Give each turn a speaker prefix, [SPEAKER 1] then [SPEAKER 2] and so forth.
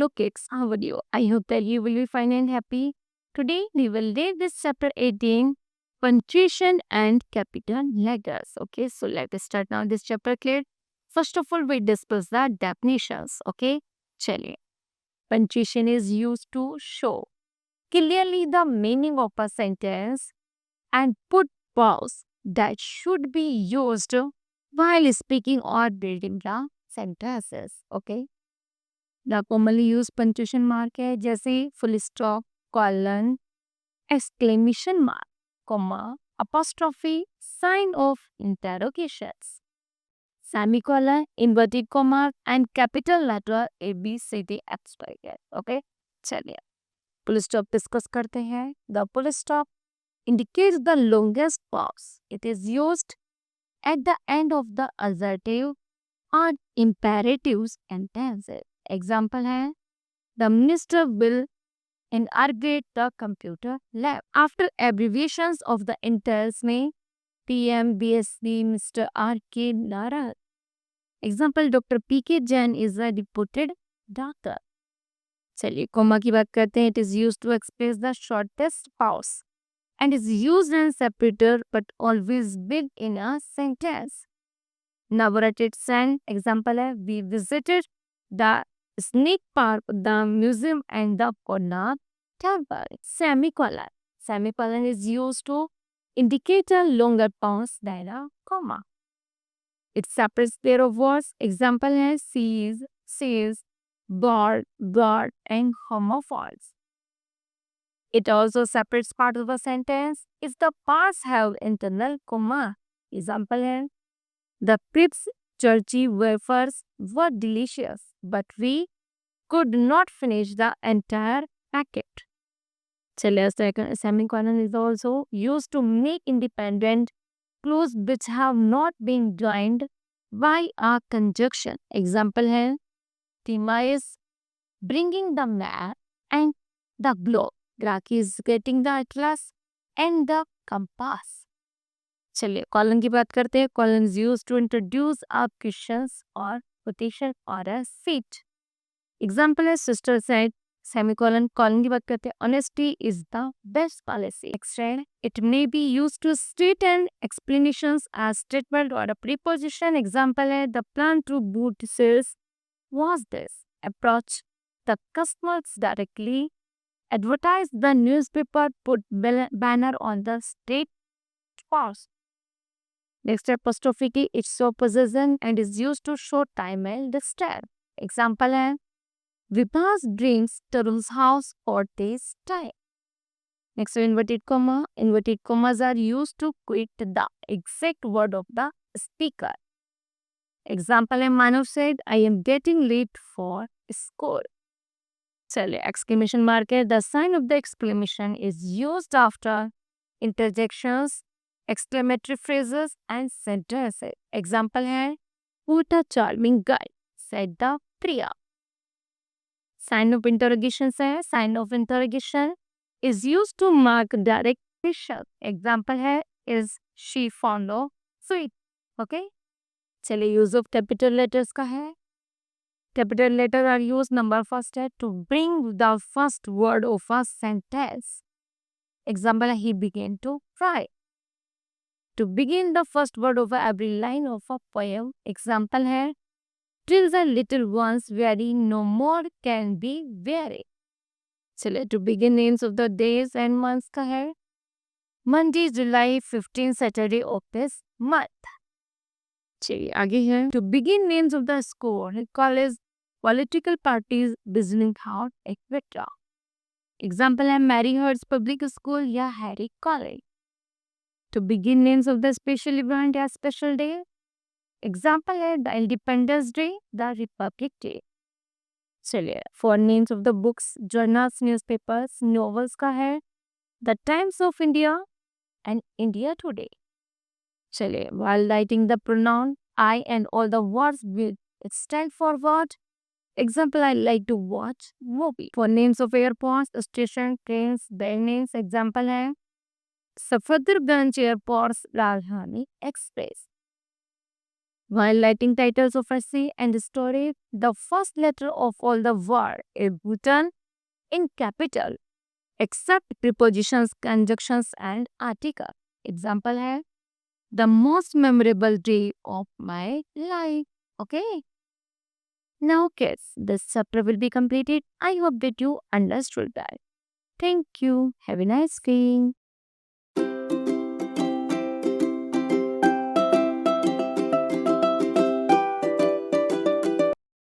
[SPEAKER 1] Hello kids, how are you? I hope that you will be fine and happy. Today we will read this chapter 18, Punctuation and Capital Letters. Okay, so let us start now this chapter clear. First of all, we discuss the definitions. Okay, chaliye. Punctuation is used to show clearly the meaning of a sentence and put pause that should be used while speaking or reading the sentences. Okay. The commonly use punctuation mark है जैसे full stop colon exclamation mark comma apostrophe sign of interrogations semicolon inverted comma and capital letter a b c d extra okay चलिए full stop discuss करते हैं the full stop indicates the longest pause it is used at the end of the assertive or imperatives sentences example है the minister will inaugurate the computer lab. After abbreviations of the enters में PM, BSc, Mr. R.K. Narar. Example, Dr. P.K. Jain is a reputed doctor. चलिए coma की बात करते हैं. It is used to express the shortest pause and is used as separator but always big in a sentence. Navarated Sen. Example है we visited the Snake Park, the museum and the Konark temple. Semicolon. Semicolon is used to indicate a longer pause than a comma. It separates pair of words. Example है sees, says, bird, bird and homophones. It also separates part of a sentence if the parts have internal comma. Example है the crisp churchy wafers were delicious, but we could not finish the entire packet. Semicolon is also used to make independent clues which have not been joined by a conjunction. Example है Tima is bringing the map and the globe. Graki is getting the atlas and the compass. चलिए colon की बात करते हैं. Colon is use to introduce a questions or quotation or a seat. Example है sister said semicolon. Colon की बात करते हैं. Honesty is the best policy. Extend it may be use to state and explanations as statement or a preposition. Example है the plan to boot sales was this. Approach the customers directly. Advertise the newspaper. Put banner on the street pass. Next apostrophe की it's so possession and is used to show time and distance. Example है Vibha's dreams Tarun's house for this time. Next inverted comma. Inverted commas are used to quit the exact word of the speaker. Example है Manav said I am getting late for school. चलिए exclamation mark है. The sign of the exclamation is used after interjections, exclamatory phrases and sentences. Example है What a charming guy, said the Priya. Sign of interrogation है. Sign of interrogation is used to mark direct question. Example है Is she fond of sweet? Okay. चलिए use of capital letters का है. Capital letters are used number first है to bring the first word of a sentence. Example है He began to cry. To begin the first word of every line of a poem. Example है Till the little ones weary no more can be weary. चलिए to begin names of the days and months का है Monday, July 15, Saturday of this month. चलिए आगे है to begin names of the school, college, political parties, visiting house, etc. Example है Mary Hurst Public School या Harry College. To begin names of the special event या special day. Example है the Independence Day, the Republic Day. चलिए for names of the books, journals, newspapers, novels का है The Times of India and India Today. चलिए while writing the pronoun I and all the words will stand for what. Example I like to watch movie. For names of airports, station, trains, their names. Example है Safdarganj Airports Rajdhani Express. While writing titles of essay and story, the first letter of all the word is written in capital, except prepositions, conjunctions and article. Example है the most memorable day of my life. Okay. Now, kids, this chapter will be completed. I hope that you understood that. Thank you. Have a nice day.